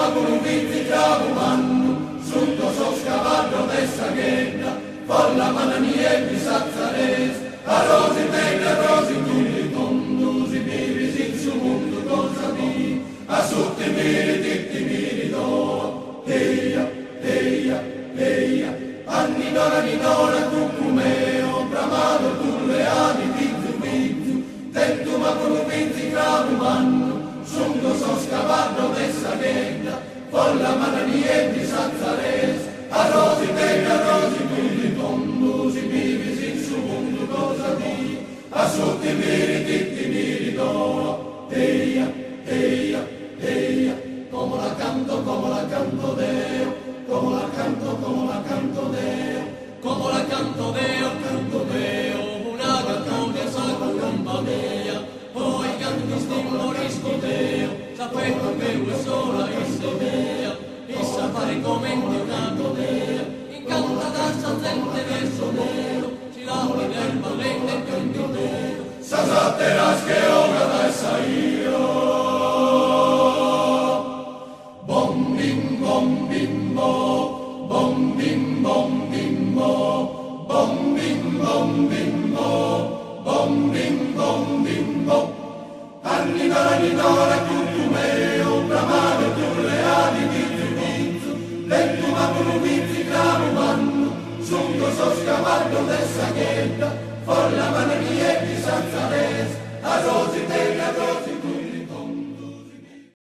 con vinti traumando, sotto so scavallo dessa ghetta, folla mananie di Sazzares, a rosi belle, a rosi tutti tondusi, vivi su mondo cosa di, a sotto i miri, titti miri do, eia, eia, eia, anni d'ora, cucumeo, bramado, tulle ali, pizzu, pizzu, tento ma con vinti traumando, sotto so scavallo dessa ghetta, folla mananie di Sazzares, a rosi belle, a rosi tutti tondusi, vivi su mondo cosa di, a sotto i miri, titti miri do, eia, eia, eia, come la canto Deo, come la canto Deo, come la canto Deo, una cantoria sacra gamba mia, poi canti stimorisco Deo, sapendo che lui sola istemea, e sa fare commenti una dea, incanta danza gente verso Deo, ci lauri nel valente e canto Deo, sa satteras che ora da essa io. Bom bim bom bim bo, bom bim bom bim bo, bom bim bom bim bo, bom bim bom bim bo. Anni d'ora cucumeo, bramare tu le ali di giudizio, lento ma con vizi clamando, sunto so scavallo dessa ghetta, folla mananie di Sazzares, a